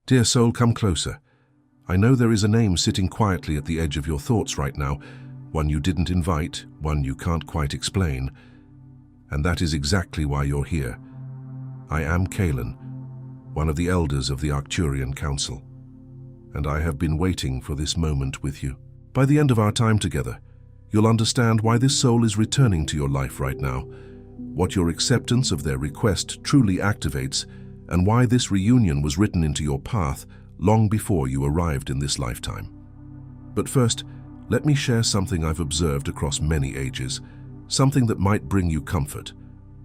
Dear soul, come closer. I know there is a name sitting quietly at the edge of your thoughts right now, one you didn't invite, one you can't quite explain. And that is exactly why you're here. I am Kaelon, one of the elders of the ARCTURIAN Council, and I have been waiting for this moment with you. By the end of our time together, you'll understand why this soul is returning to your life right now, what your acceptance of their request truly activates, and why this reunion was written into your path long before you arrived in this lifetime. But first, let me share something I've observed across many ages, something that might bring you comfort.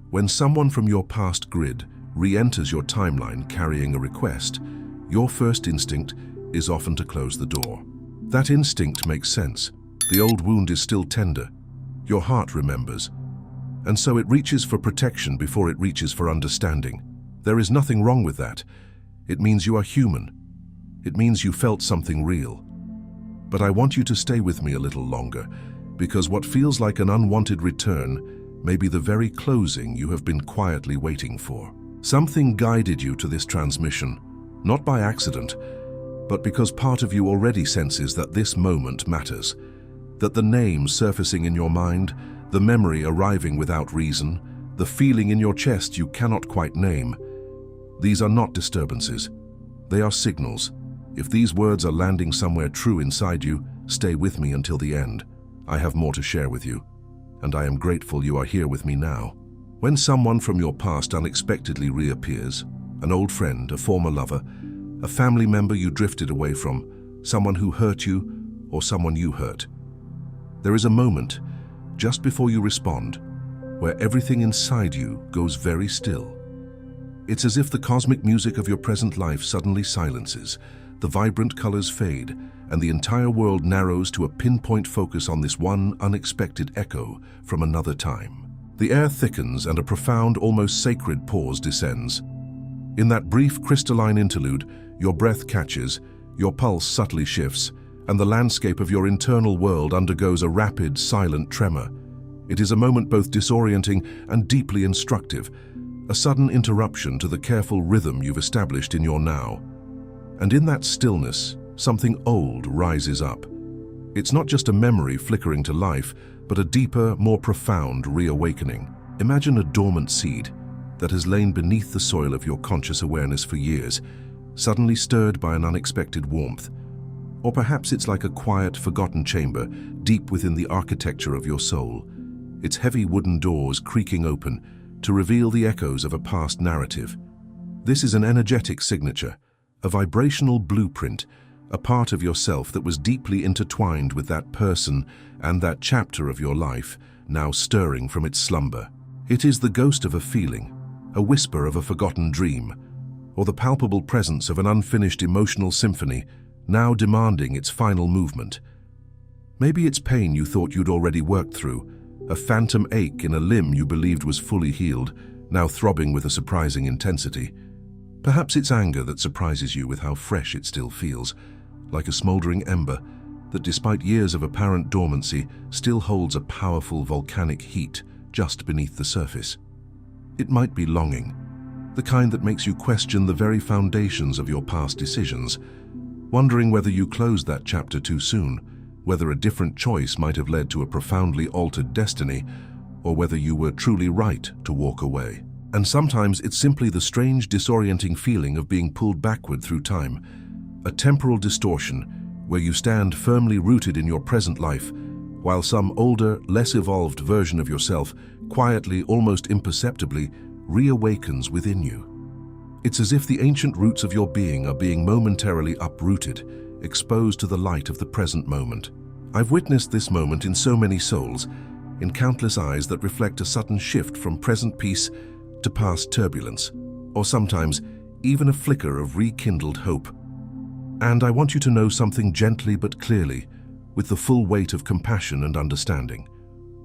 When someone from your past grid re-enters your timeline carrying a request, your first instinct is often to close the door. That instinct makes sense. The old wound is still tender. Your heart remembers. And so it reaches for protection before it reaches for understanding. There is nothing wrong with that. It means you are human. It means you felt something real. But I want you to stay with me a little longer, because what feels like an unwanted return may be the very closing you have been quietly waiting for. Something guided you to this transmission, not by accident, but because part of you already senses that this moment matters, that the name surfacing in your mind, the memory arriving without reason, the feeling in your chest you cannot quite name, these are not disturbances. They are signals. If these words are landing somewhere true inside you, stay with me until the end. I have more to share with you, and I am grateful you are here with me now. When someone from your past unexpectedly reappears, an old friend, a former lover, a family member you drifted away from, someone who hurt you, or someone you hurt, there is a moment, just before you respond, where everything inside you goes very still. It's as if the cosmic music of your present life suddenly silences, the vibrant colors fade, and the entire world narrows to a pinpoint focus on this one unexpected echo from another time. The air thickens and a profound, almost sacred pause descends. In that brief crystalline interlude, your breath catches, your pulse subtly shifts, and the landscape of your internal world undergoes a rapid, silent tremor. It is a moment both disorienting and deeply instructive, a sudden interruption to the careful rhythm you've established in your now. And in that stillness, something old rises up. It's not just a memory flickering to life, but a deeper, more profound reawakening. Imagine a dormant seed that has lain beneath the soil of your conscious awareness for years, suddenly stirred by an unexpected warmth. Or perhaps it's like a quiet, forgotten chamber deep within the architecture of your soul, its heavy wooden doors creaking open to reveal the echoes of a past narrative. This is an energetic signature, a vibrational blueprint, a part of yourself that was deeply intertwined with that person and that chapter of your life, now stirring from its slumber. It is the ghost of a feeling, a whisper of a forgotten dream, or the palpable presence of an unfinished emotional symphony, now demanding its final movement. Maybe it's pain you thought you'd already worked through, a phantom ache in a limb you believed was fully healed, now throbbing with a surprising intensity. Perhaps it's anger that surprises you with how fresh it still feels, like a smoldering ember that, despite years of apparent dormancy, still holds a powerful volcanic heat just beneath the surface. It might be longing, the kind that makes you question the very foundations of your past decisions, wondering whether you closed that chapter too soon, whether a different choice might have led to a profoundly altered destiny, or whether you were truly right to walk away. And sometimes it's simply the strange, disorienting feeling of being pulled backward through time, a temporal distortion where you stand firmly rooted in your present life, while some older, less evolved version of yourself quietly, almost imperceptibly, reawakens within you. It's as if the ancient roots of your being are being momentarily uprooted, exposed to the light of the present moment. I've witnessed this moment in so many souls, in countless eyes that reflect a sudden shift from present peace to past turbulence, or sometimes even a flicker of rekindled hope. And I want you to know something gently but clearly, with the full weight of compassion and understanding.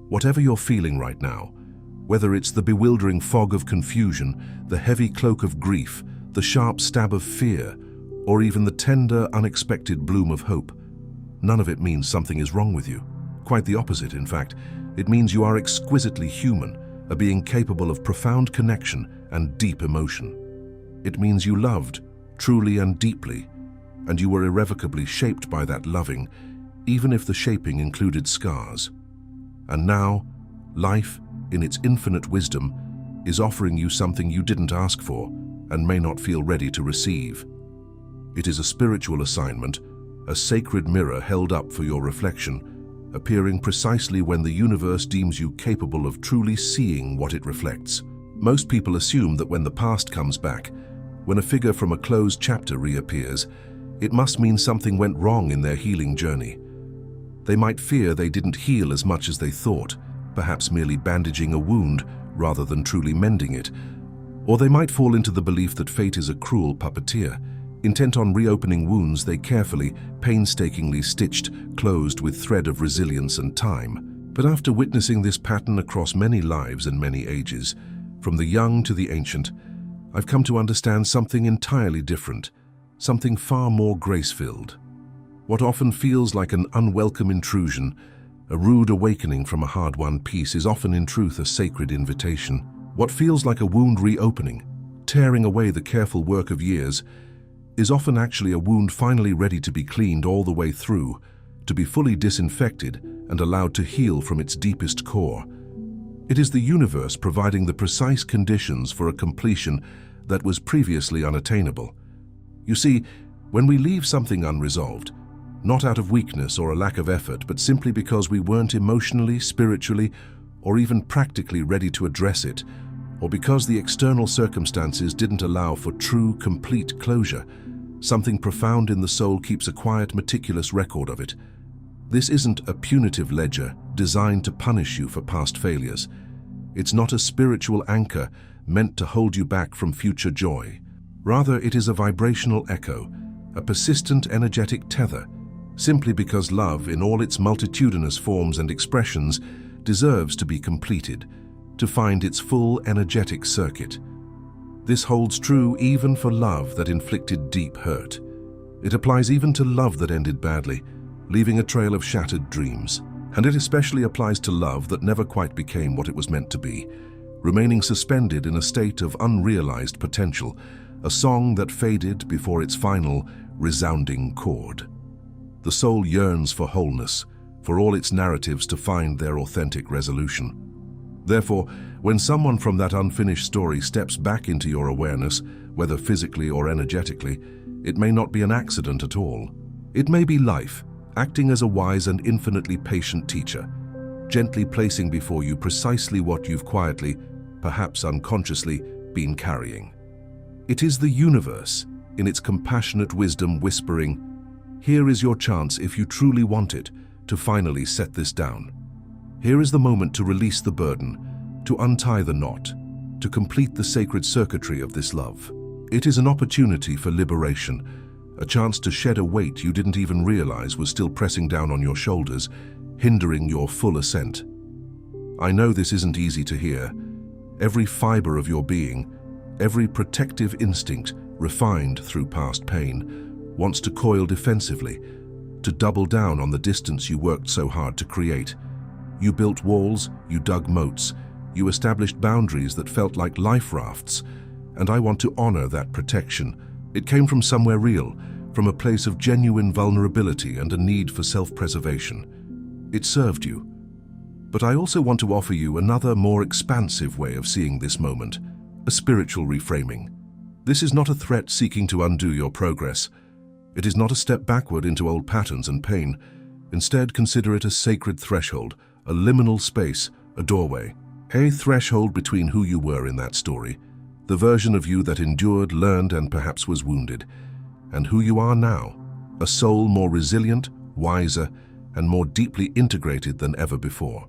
Whatever you're feeling right now, whether it's the bewildering fog of confusion, the heavy cloak of grief, the sharp stab of fear, or even the tender, unexpected bloom of hope, none of it means something is wrong with you. Quite the opposite, in fact. It means you are exquisitely human, a being capable of profound connection and deep emotion. It means you loved, truly and deeply, and you were irrevocably shaped by that loving, even if the shaping included scars. And now, life, in its infinite wisdom, is offering you something you didn't ask for and may not feel ready to receive. It is a spiritual assignment, a sacred mirror held up for your reflection, appearing precisely when the universe deems you capable of truly seeing what it reflects. Most people assume that when the past comes back, when a figure from a closed chapter reappears, it must mean something went wrong in their healing journey. They might fear they didn't heal as much as they thought, perhaps merely bandaging a wound rather than truly mending it. Or they might fall into the belief that fate is a cruel puppeteer, intent on reopening wounds they carefully, painstakingly stitched, closed with thread of resilience and time. But after witnessing this pattern across many lives and many ages, from the young to the ancient, I've come to understand something entirely different, something far more grace-filled. What often feels like an unwelcome intrusion, a rude awakening from a hard-won peace, is often in truth a sacred invitation. What feels like a wound reopening, tearing away the careful work of years, is often actually a wound finally ready to be cleaned all the way through, to be fully disinfected and allowed to heal from its deepest core. It is the universe providing the precise conditions for a completion that was previously unattainable. You see, when we leave something unresolved, not out of weakness or a lack of effort, but simply because we weren't emotionally, spiritually, or even practically ready to address it, or because the external circumstances didn't allow for true, complete closure, something profound in the soul keeps a quiet, meticulous record of it. This isn't a punitive ledger designed to punish you for past failures. It's not a spiritual anchor meant to hold you back from future joy. Rather, it is a vibrational echo, a persistent energetic tether, simply because love, in all its multitudinous forms and expressions, deserves to be completed, to find its full energetic circuit. This holds true even for love that inflicted deep hurt. It applies even to love that ended badly, leaving a trail of shattered dreams. And it especially applies to love that never quite became what it was meant to be, remaining suspended in a state of unrealized potential, a song that faded before its final, resounding chord. The soul yearns for wholeness, for all its narratives to find their authentic resolution. Therefore, when someone from that unfinished story steps back into your awareness, whether physically or energetically, it may not be an accident at all. It may be life, acting as a wise and infinitely patient teacher, gently placing before you precisely what you've quietly, perhaps unconsciously, been carrying. It is the universe, in its compassionate wisdom, whispering, "Here is your chance, if you truly want it, to finally set this down. Here is the moment to release the burden, to untie the knot, to complete the sacred circuitry of this love." It is an opportunity for liberation, a chance to shed a weight you didn't even realize was still pressing down on your shoulders, hindering your full ascent. I know this isn't easy to hear. Every fiber of your being, every protective instinct, refined through past pain, wants to coil defensively, to double down on the distance you worked so hard to create. You built walls, you dug moats, you established boundaries that felt like life rafts, and I want to honor that protection. It came from somewhere real, from a place of genuine vulnerability and a need for self-preservation. It served you. But I also want to offer you another, more expansive way of seeing this moment, a spiritual reframing. This is not a threat seeking to undo your progress. It is not a step backward into old patterns and pain. Instead, consider it a sacred threshold, a liminal space, a doorway. A threshold between who you were in that story, the version of you that endured, learned, and perhaps was wounded, and who you are now, a soul more resilient, wiser, and more deeply integrated than ever before.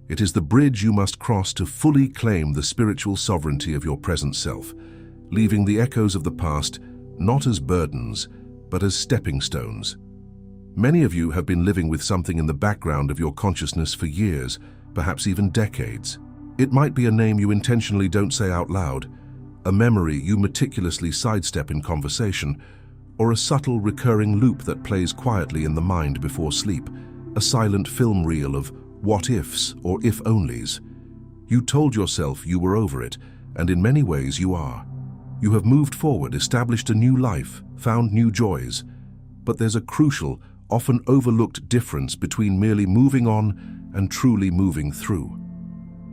It is the bridge you must cross to fully claim the spiritual sovereignty of your present self, leaving the echoes of the past not as burdens, but as stepping stones. Many of you have been living with something in the background of your consciousness for years, perhaps even decades. It might be a name you intentionally don't say out loud, a memory you meticulously sidestep in conversation, or a subtle recurring loop that plays quietly in the mind before sleep, a silent film reel of what-ifs or if-onlys. You told yourself you were over it, and in many ways you are. You have moved forward, established a new life, found new joys. But there's a crucial, often overlooked difference between merely moving on and truly moving through.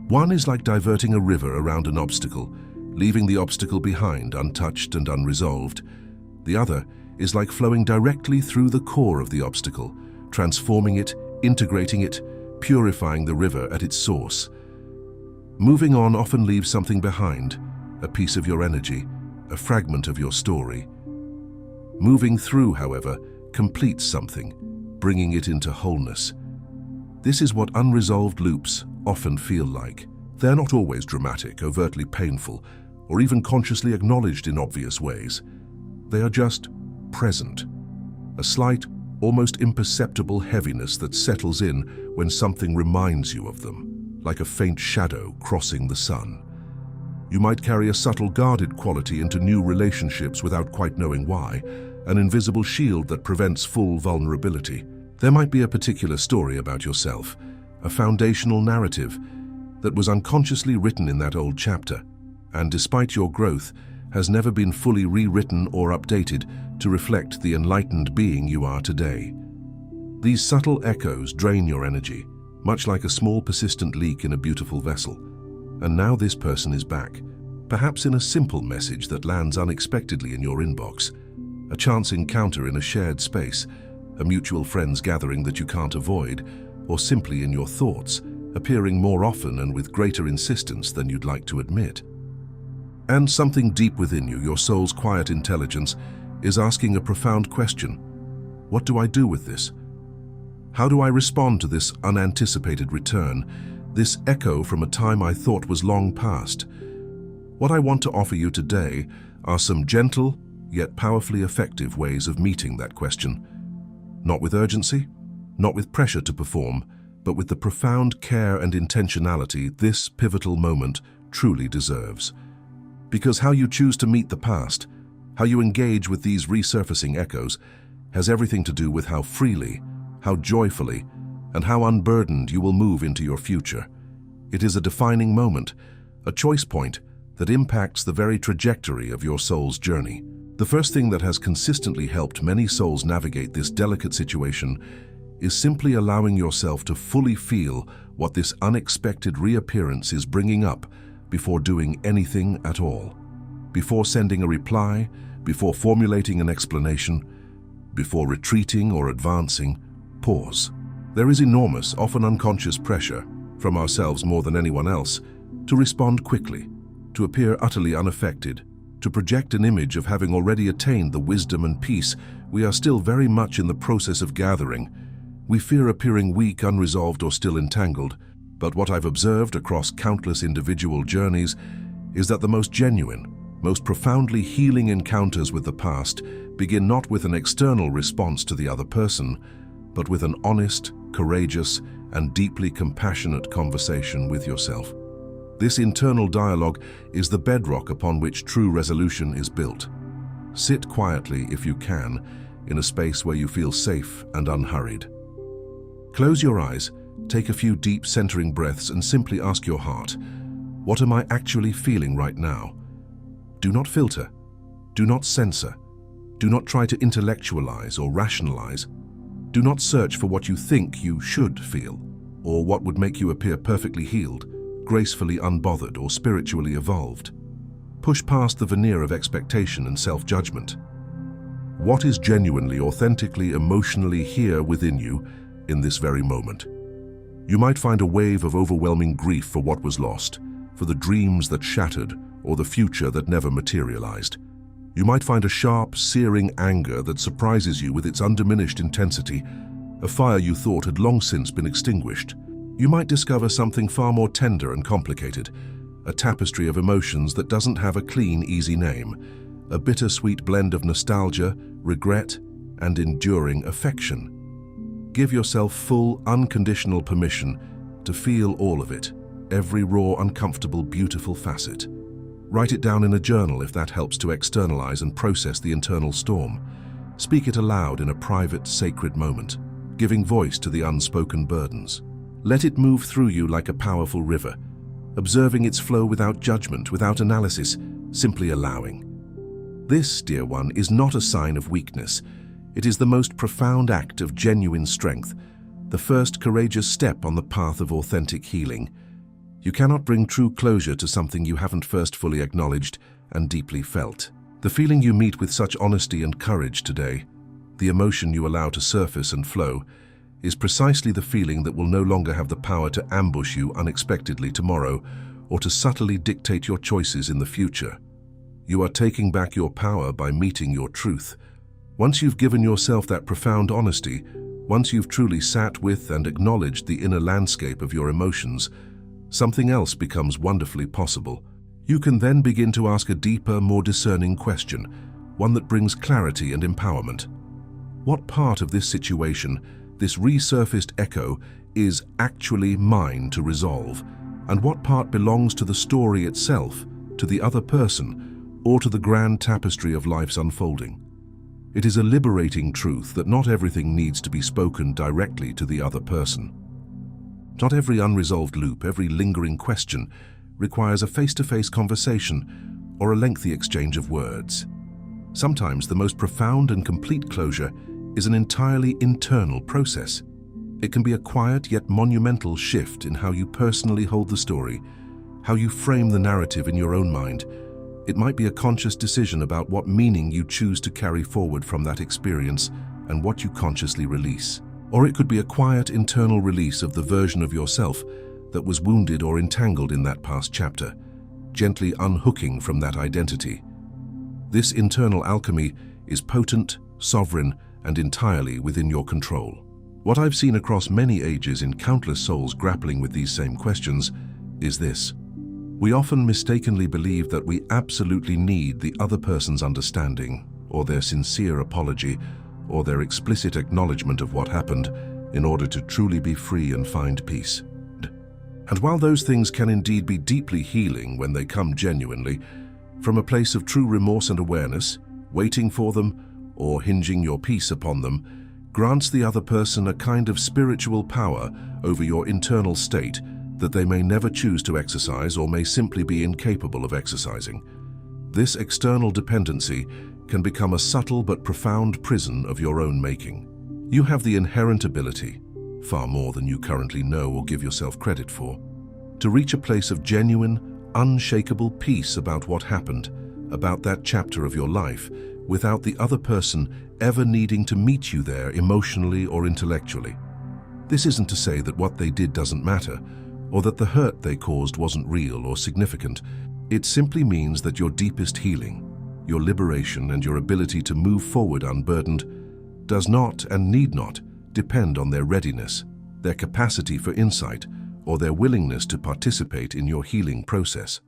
One is like diverting a river around an obstacle, leaving the obstacle behind, untouched and unresolved. The other is like flowing directly through the core of the obstacle, transforming it, integrating it, purifying the river at its source. Moving on often leaves something behind, a piece of your energy, a fragment of your story. Moving through, however, completes something, bringing it into wholeness. This is what unresolved loops often feel like. They're not always dramatic, overtly painful, or even consciously acknowledged in obvious ways. They are just present, a slight, almost imperceptible heaviness that settles in when something reminds you of them, like a faint shadow crossing the sun. You might carry a subtle guarded quality into new relationships without quite knowing why, an invisible shield that prevents full vulnerability. There might be a particular story about yourself, a foundational narrative that was unconsciously written in that old chapter, and despite your growth, has never been fully rewritten or updated to reflect the enlightened being you are today. These subtle echoes drain your energy, much like a small persistent leak in a beautiful vessel. And now this person is back, perhaps in a simple message that lands unexpectedly in your inbox, a chance encounter in a shared space, a mutual friends gathering that you can't avoid, or simply in your thoughts, appearing more often and with greater insistence than you'd like to admit. And something deep within you, your soul's quiet intelligence, is asking a profound question. What do I do with this? How do I respond to this unanticipated return, this echo from a time I thought was long past? What I want to offer you today are some gentle, yet powerfully effective ways of meeting that question. Not with urgency, not with pressure to perform, but with the profound care and intentionality this pivotal moment truly deserves. Because how you choose to meet the past, how you engage with these resurfacing echoes, has everything to do with how freely, how joyfully, and how unburdened you will move into your future. It is a defining moment, a choice point that impacts the very trajectory of your soul's journey. The first thing that has consistently helped many souls navigate this delicate situation is simply allowing yourself to fully feel what this unexpected reappearance is bringing up before doing anything at all. Before sending a reply, before formulating an explanation, before retreating or advancing, pause. There is enormous, often unconscious pressure, from ourselves more than anyone else, to respond quickly, to appear utterly unaffected, to project an image of having already attained the wisdom and peace we are still very much in the process of gathering. We fear appearing weak, unresolved, or still entangled, but what I've observed across countless individual journeys is that the most genuine, most profoundly healing encounters with the past begin not with an external response to the other person, but with an honest, courageous, and deeply compassionate conversation with yourself. This internal dialogue is the bedrock upon which true resolution is built. Sit quietly, if you can, in a space where you feel safe and unhurried. Close your eyes, take a few deep centering breaths, and simply ask your heart, what am I actually feeling right now? Do not filter, do not censor, do not try to intellectualize or rationalize. Do not search for what you think you should feel, or what would make you appear perfectly healed, gracefully unbothered, or spiritually evolved. Push past the veneer of expectation and self-judgment. What is genuinely, authentically, emotionally here within you in this very moment? You might find a wave of overwhelming grief for what was lost, for the dreams that shattered, or the future that never materialized. You might find a sharp, searing anger that surprises you with its undiminished intensity, a fire you thought had long since been extinguished. You might discover something far more tender and complicated, a tapestry of emotions that doesn't have a clean, easy name, a bittersweet blend of nostalgia, regret, and enduring affection. Give yourself full, unconditional permission to feel all of it, every raw, uncomfortable, beautiful facet. Write it down in a journal if that helps to externalize and process the internal storm. Speak it aloud in a private, sacred moment, giving voice to the unspoken burdens. Let it move through you like a powerful river, observing its flow without judgment, without analysis, simply allowing. This, dear one, is not a sign of weakness. It is the most profound act of genuine strength, the first courageous step on the path of authentic healing. You cannot bring true closure to something you haven't first fully acknowledged and deeply felt. The feeling you meet with such honesty and courage today, the emotion you allow to surface and flow, is precisely the feeling that will no longer have the power to ambush you unexpectedly tomorrow or to subtly dictate your choices in the future. You are taking back your power by meeting your truth. Once you've given yourself that profound honesty, once you've truly sat with and acknowledged the inner landscape of your emotions, something else becomes wonderfully possible. You can then begin to ask a deeper, more discerning question, one that brings clarity and empowerment. What part of this situation, this resurfaced echo, is actually mine to resolve, and what part belongs to the story itself, to the other person, or to the grand tapestry of life's unfolding? It is a liberating truth that not everything needs to be spoken directly to the other person. Not every unresolved loop, every lingering question, requires a face-to-face conversation or a lengthy exchange of words. Sometimes the most profound and complete closure is an entirely internal process. It can be a quiet yet monumental shift in how you personally hold the story, how you frame the narrative in your own mind. It might be a conscious decision about what meaning you choose to carry forward from that experience and what you consciously release. Or it could be a quiet internal release of the version of yourself that was wounded or entangled in that past chapter, gently unhooking from that identity. This internal alchemy is potent, sovereign, and entirely within your control. What I've seen across many ages in countless souls grappling with these same questions is this. We often mistakenly believe that we absolutely need the other person's understanding, or their sincere apology, or their explicit acknowledgement of what happened in order to truly be free and find peace. And while those things can indeed be deeply healing when they come genuinely, from a place of true remorse and awareness, waiting for them, or hinging your peace upon them, grants the other person a kind of spiritual power over your internal state that they may never choose to exercise or may simply be incapable of exercising. This external dependency can become a subtle but profound prison of your own making. You have the inherent ability, far more than you currently know or give yourself credit for, to reach a place of genuine, unshakable peace about what happened, about that chapter of your life, without the other person ever needing to meet you there emotionally or intellectually. This isn't to say that what they did doesn't matter, or that the hurt they caused wasn't real or significant. It simply means that your deepest healing, your liberation and your ability to move forward unburdened, does not and need not depend on their readiness, their capacity for insight, or their willingness to participate in your healing process.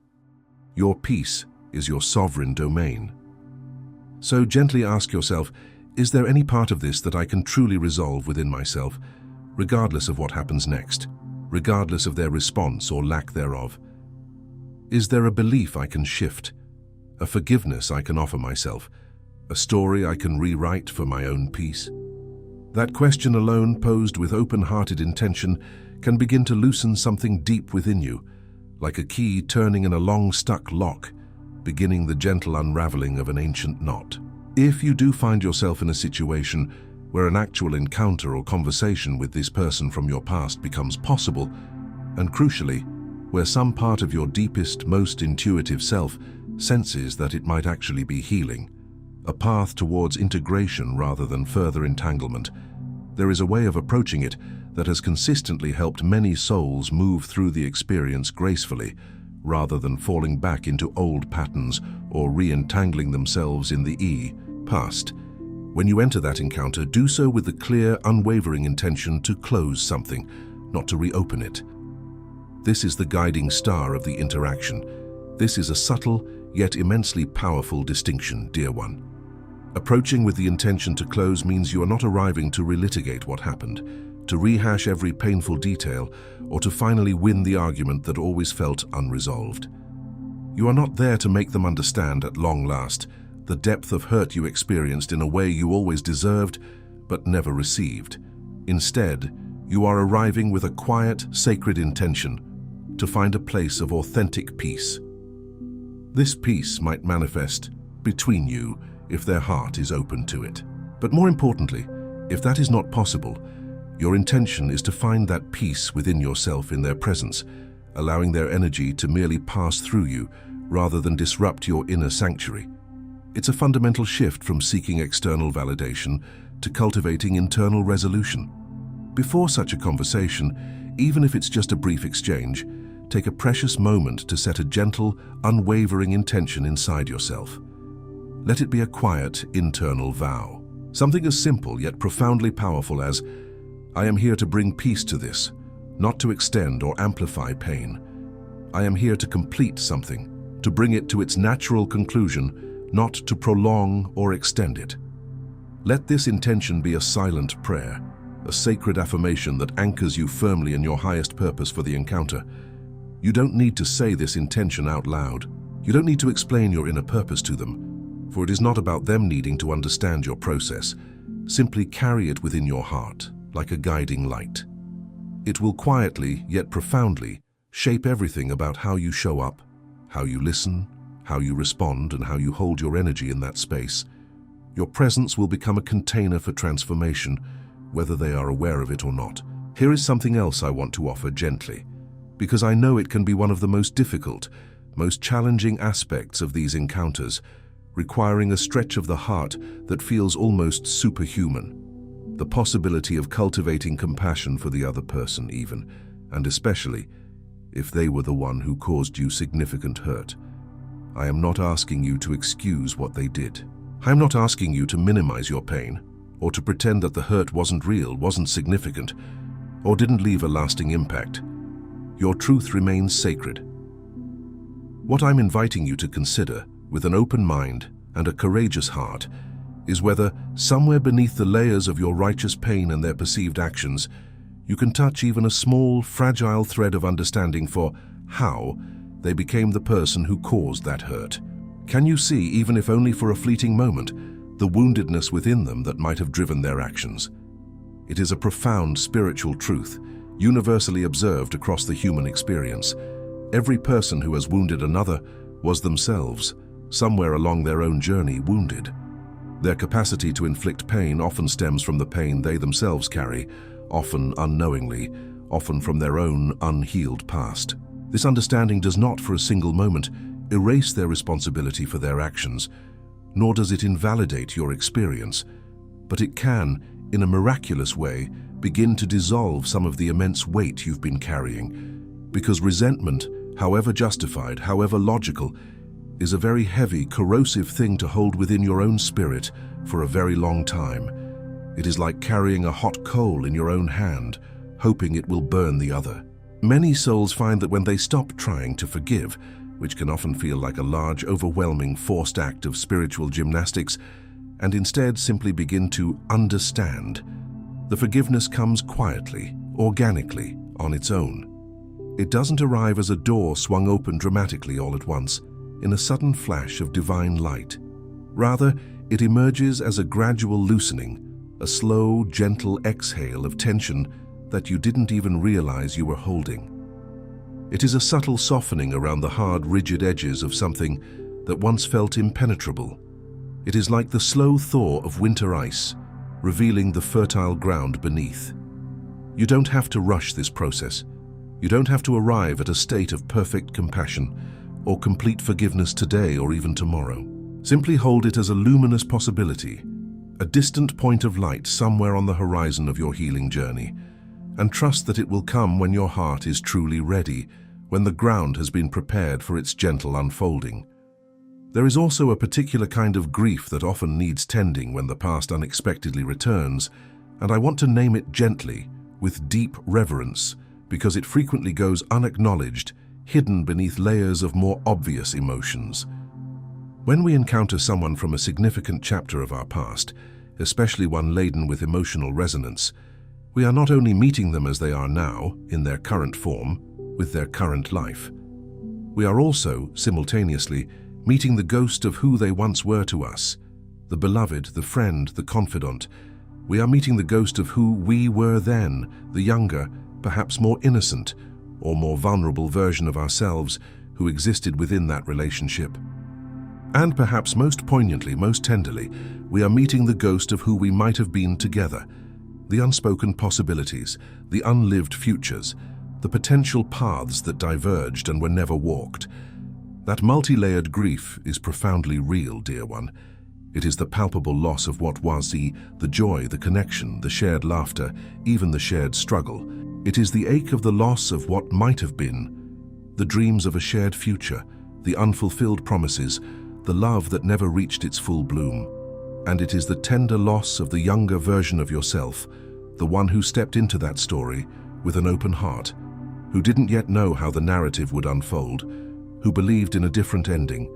Your peace is your sovereign domain. So gently ask yourself, is there any part of this that I can truly resolve within myself, regardless of what happens next, regardless of their response or lack thereof? Is there a belief I can shift, a forgiveness I can offer myself, a story I can rewrite for my own peace? That question alone, posed with open-hearted intention, can begin to loosen something deep within you, like a key turning in a long-stuck lock, beginning the gentle unraveling of an ancient knot. If you do find yourself in a situation where an actual encounter or conversation with this person from your past becomes possible, and crucially, where some part of your deepest, most intuitive self senses that it might actually be healing, a path towards integration rather than further entanglement, there is a way of approaching it that has consistently helped many souls move through the experience gracefully, rather than falling back into old patterns or re-entangling themselves in the past. When you enter that encounter, do so with the clear, unwavering intention to close something, not to reopen it. This is the guiding star of the interaction. This is a subtle, yet immensely powerful distinction, dear one. Approaching with the intention to close means you are not arriving to relitigate what happened, to rehash every painful detail, or to finally win the argument that always felt unresolved. You are not there to make them understand at long last the depth of hurt you experienced in a way you always deserved but never received. Instead, you are arriving with a quiet, sacred intention to find a place of authentic peace. This peace might manifest between you if their heart is open to it. But more importantly, if that is not possible, your intention is to find that peace within yourself in their presence, allowing their energy to merely pass through you rather than disrupt your inner sanctuary. It's a fundamental shift from seeking external validation to cultivating internal resolution. Before such a conversation, even if it's just a brief exchange, take a precious moment to set a gentle, unwavering intention inside yourself. Let it be a quiet, internal vow. Something as simple yet profoundly powerful as, I am here to bring peace to this, not to extend or amplify pain. I am here to complete something, to bring it to its natural conclusion, not to prolong or extend it. Let this intention be a silent prayer, a sacred affirmation that anchors you firmly in your highest purpose for the encounter. You don't need to say this intention out loud. You don't need to explain your inner purpose to them, for it is not about them needing to understand your process. Simply carry it within your heart, like a guiding light. It will quietly, yet profoundly, shape everything about how you show up, how you listen, how you respond, and how you hold your energy in that space. Your presence will become a container for transformation, whether they are aware of it or not. Here is something else I want to offer gently, because I know it can be one of the most difficult, most challenging aspects of these encounters, requiring a stretch of the heart that feels almost superhuman. The possibility of cultivating compassion for the other person even, and especially if they were the one who caused you significant hurt. I am not asking you to excuse what they did. I am not asking you to minimize your pain, or to pretend that the hurt wasn't real, wasn't significant, or didn't leave a lasting impact. Your truth remains sacred. What I'm inviting you to consider, with an open mind and a courageous heart, is whether, somewhere beneath the layers of your righteous pain and their perceived actions, you can touch even a small, fragile thread of understanding for how they became the person who caused that hurt. Can you see, even if only for a fleeting moment, the woundedness within them that might have driven their actions? It is a profound spiritual truth, universally observed across the human experience. Every person who has wounded another was themselves, somewhere along their own journey, wounded. Their capacity to inflict pain often stems from the pain they themselves carry, often unknowingly, often from their own unhealed past. This understanding does not for a single moment erase their responsibility for their actions, nor does it invalidate your experience, but it can, in a miraculous way, begin to dissolve some of the immense weight you've been carrying, because resentment, however justified, however logical, is a very heavy, corrosive thing to hold within your own spirit for a very long time. It is like carrying a hot coal in your own hand, hoping it will burn the other. Many souls find that when they stop trying to forgive, which can often feel like a large, overwhelming, forced act of spiritual gymnastics, and instead simply begin to understand, the forgiveness comes quietly, organically, on its own. It doesn't arrive as a door swung open dramatically all at once, in a sudden flash of divine light. Rather, it emerges as a gradual loosening, a slow, gentle exhale of tension that you didn't even realize you were holding. It is a subtle softening around the hard, rigid edges of something that once felt impenetrable. It is like the slow thaw of winter ice, revealing the fertile ground beneath. You don't have to rush this process. You don't have to arrive at a state of perfect compassion or complete forgiveness today or even tomorrow. Simply hold it as a luminous possibility, a distant point of light somewhere on the horizon of your healing journey, and trust that it will come when your heart is truly ready, when the ground has been prepared for its gentle unfolding. There is also a particular kind of grief that often needs tending when the past unexpectedly returns, and I want to name it gently, with deep reverence, because it frequently goes unacknowledged, hidden beneath layers of more obvious emotions. When we encounter someone from a significant chapter of our past, especially one laden with emotional resonance, we are not only meeting them as they are now, in their current form, with their current life. We are also, simultaneously, meeting the ghost of who they once were to us, the beloved, the friend, the confidant. We are meeting the ghost of who we were then, the younger, perhaps more innocent, or more vulnerable version of ourselves who existed within that relationship. And perhaps most poignantly, most tenderly, we are meeting the ghost of who we might have been together. The unspoken possibilities, the unlived futures, the potential paths that diverged and were never walked. That multi-layered grief is profoundly real, dear one. It is the palpable loss of what was, the joy, the connection, the shared laughter, even the shared struggle. It is the ache of the loss of what might have been, the dreams of a shared future, the unfulfilled promises, the love that never reached its full bloom. And it is the tender loss of the younger version of yourself, the one who stepped into that story with an open heart, who didn't yet know how the narrative would unfold, who believed in a different ending.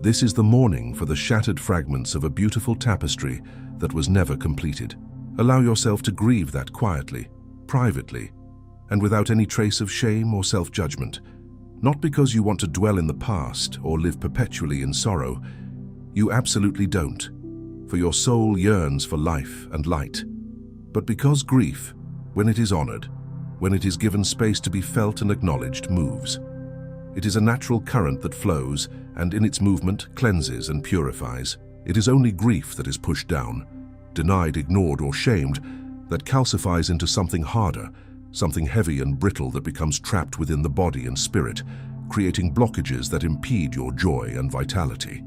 This is the mourning for the shattered fragments of a beautiful tapestry that was never completed. Allow yourself to grieve that quietly, privately, and without any trace of shame or self-judgment. Not because you want to dwell in the past or live perpetually in sorrow. You absolutely don't, for your soul yearns for life and light. But because grief, when it is honored, when it is given space to be felt and acknowledged, moves. It is a natural current that flows and in its movement cleanses and purifies. It is only grief that is pushed down, denied, ignored, or shamed, that calcifies into something harder, something heavy and brittle that becomes trapped within the body and spirit, creating blockages that impede your joy and vitality.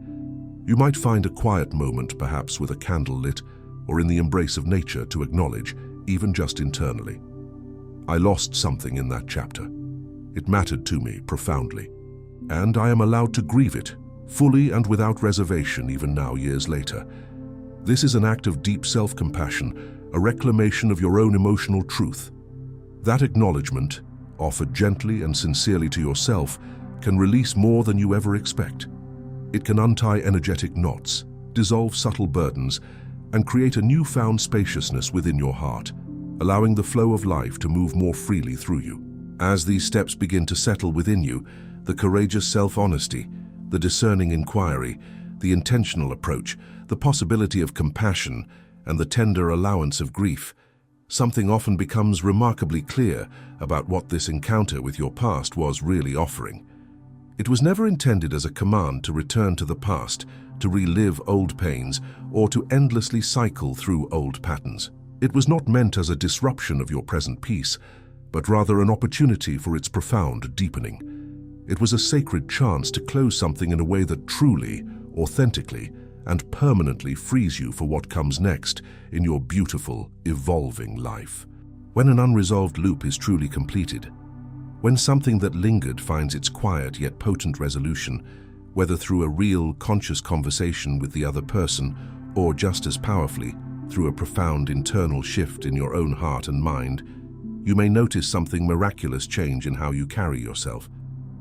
You might find a quiet moment, perhaps with a candle lit, or in the embrace of nature, to acknowledge, even just internally. I lost something in that chapter. It mattered to me profoundly, and I am allowed to grieve it, fully and without reservation, even now, years later. This is an act of deep self-compassion, a reclamation of your own emotional truth. That acknowledgement, offered gently and sincerely to yourself, can release more than you ever expect. It can untie energetic knots, dissolve subtle burdens, and create a newfound spaciousness within your heart, allowing the flow of life to move more freely through you. As these steps begin to settle within you, the courageous self-honesty, the discerning inquiry, the intentional approach, the possibility of compassion, and the tender allowance of grief, something often becomes remarkably clear about what this encounter with your past was really offering. It was never intended as a command to return to the past, to relive old pains, or to endlessly cycle through old patterns. It was not meant as a disruption of your present peace, but rather an opportunity for its profound deepening. It was a sacred chance to close something in a way that truly, authentically, and permanently frees you for what comes next in your beautiful, evolving life. When an unresolved loop is truly completed, when something that lingered finds its quiet yet potent resolution, whether through a real, conscious conversation with the other person, or just as powerfully, through a profound internal shift in your own heart and mind, you may notice something miraculous change in how you carry yourself.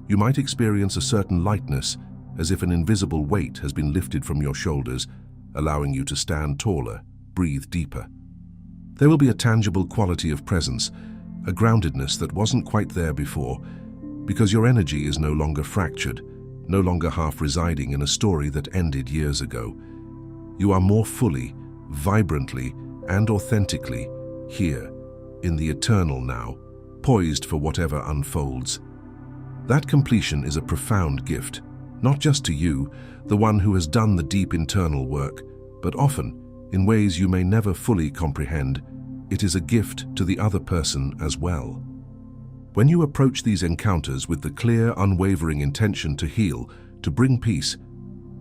You might experience a certain lightness, as if an invisible weight has been lifted from your shoulders, allowing you to stand taller, breathe deeper. There will be a tangible quality of presence, a groundedness that wasn't quite there before, because your energy is no longer fractured, no longer half residing in a story that ended years ago. You are more fully, vibrantly, and authentically here, in the eternal now, poised for whatever unfolds. That completion is a profound gift, not just to you, the one who has done the deep internal work, but often, in ways you may never fully comprehend, it is a gift to the other person as well. When you approach these encounters with the clear, unwavering intention to heal, to bring peace,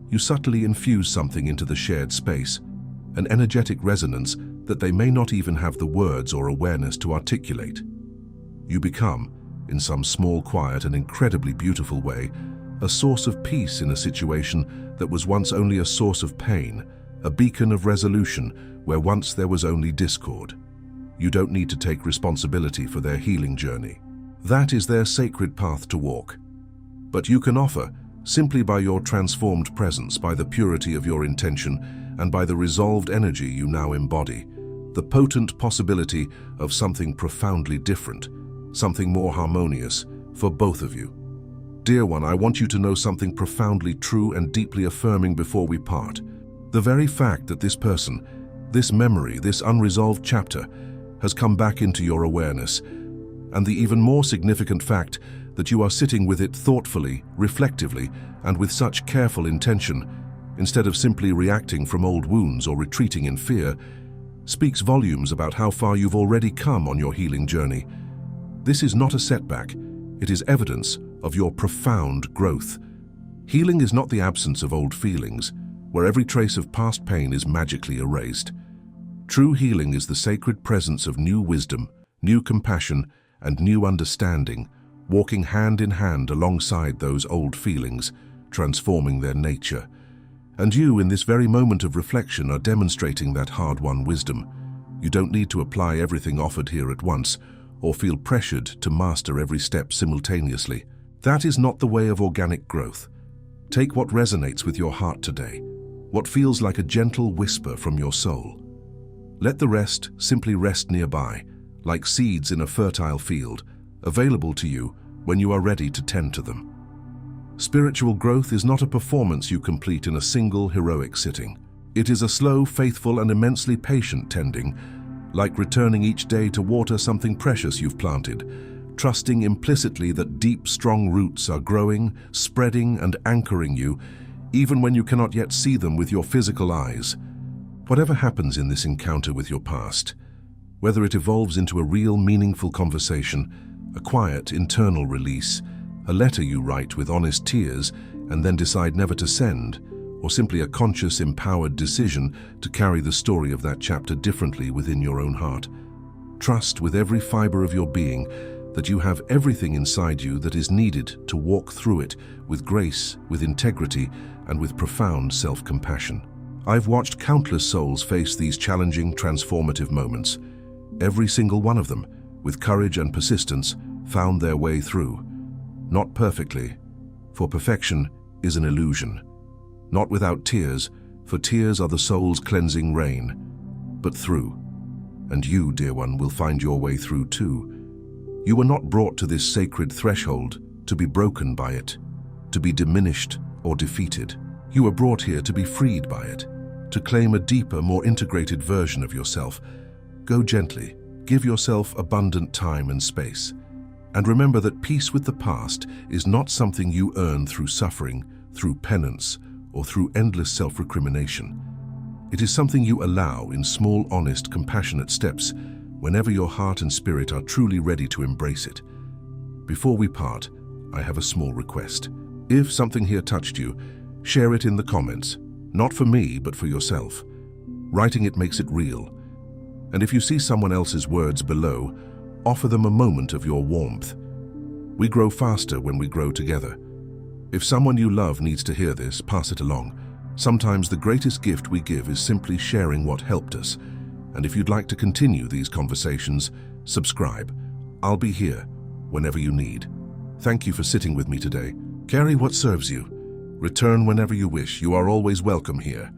you subtly infuse something into the shared space, an energetic resonance that they may not even have the words or awareness to articulate. You become, in some small, quiet, and incredibly beautiful way, a source of peace in a situation that was once only a source of pain, a beacon of resolution where once there was only discord. You don't need to take responsibility for their healing journey. That is their sacred path to walk. But you can offer, simply by your transformed presence, by the purity of your intention, and by the resolved energy you now embody, the potent possibility of something profoundly different, something more harmonious, for both of you. Dear one, I want you to know something profoundly true and deeply affirming before we part. The very fact that this person, this memory, this unresolved chapter, has come back into your awareness, and the even more significant fact that you are sitting with it thoughtfully, reflectively, and with such careful intention, instead of simply reacting from old wounds or retreating in fear, speaks volumes about how far you've already come on your healing journey. This is not a setback, it is evidence of your profound growth. Healing is not the absence of old feelings, where every trace of past pain is magically erased. True healing is the sacred presence of new wisdom, new compassion, and new understanding, walking hand in hand alongside those old feelings, transforming their nature. And you, in this very moment of reflection, are demonstrating that hard-won wisdom. You don't need to apply everything offered here at once, or feel pressured to master every step simultaneously. That is not the way of organic growth. Take what resonates with your heart today, what feels like a gentle whisper from your soul. Let the rest simply rest nearby, like seeds in a fertile field, available to you when you are ready to tend to them. Spiritual growth is not a performance you complete in a single heroic sitting. It is a slow, faithful, and immensely patient tending, like returning each day to water something precious you've planted, trusting implicitly that deep, strong roots are growing, spreading, and anchoring you, even when you cannot yet see them with your physical eyes. Whatever happens in this encounter with your past, whether it evolves into a real, meaningful conversation, a quiet, internal release, a letter you write with honest tears and then decide never to send, or simply a conscious, empowered decision to carry the story of that chapter differently within your own heart, trust with every fiber of your being that you have everything inside you that is needed to walk through it with grace, with integrity, and with profound self-compassion. I've watched countless souls face these challenging, transformative moments. Every single one of them, with courage and persistence, found their way through. Not perfectly, for perfection is an illusion. Not without tears, for tears are the soul's cleansing rain, but through. And you, dear one, will find your way through too. You were not brought to this sacred threshold to be broken by it, to be diminished or defeated. You were brought here to be freed by it, to claim a deeper, more integrated version of yourself. Go gently, give yourself abundant time and space. And remember that peace with the past is not something you earn through suffering, through penance, or through endless self-recrimination. It is something you allow in small, honest, compassionate steps whenever your heart and spirit are truly ready to embrace it. Before we part, I have a small request. If something here touched you, share it in the comments, not for me, but for yourself. Writing it makes it real. And if you see someone else's words below, offer them a moment of your warmth. We grow faster when we grow together. If someone you love needs to hear this, pass it along. Sometimes the greatest gift we give is simply sharing what helped us. And if you'd like to continue these conversations, subscribe. I'll be here whenever you need. Thank you for sitting with me today. Carry what serves you. Return whenever you wish. You are always welcome here.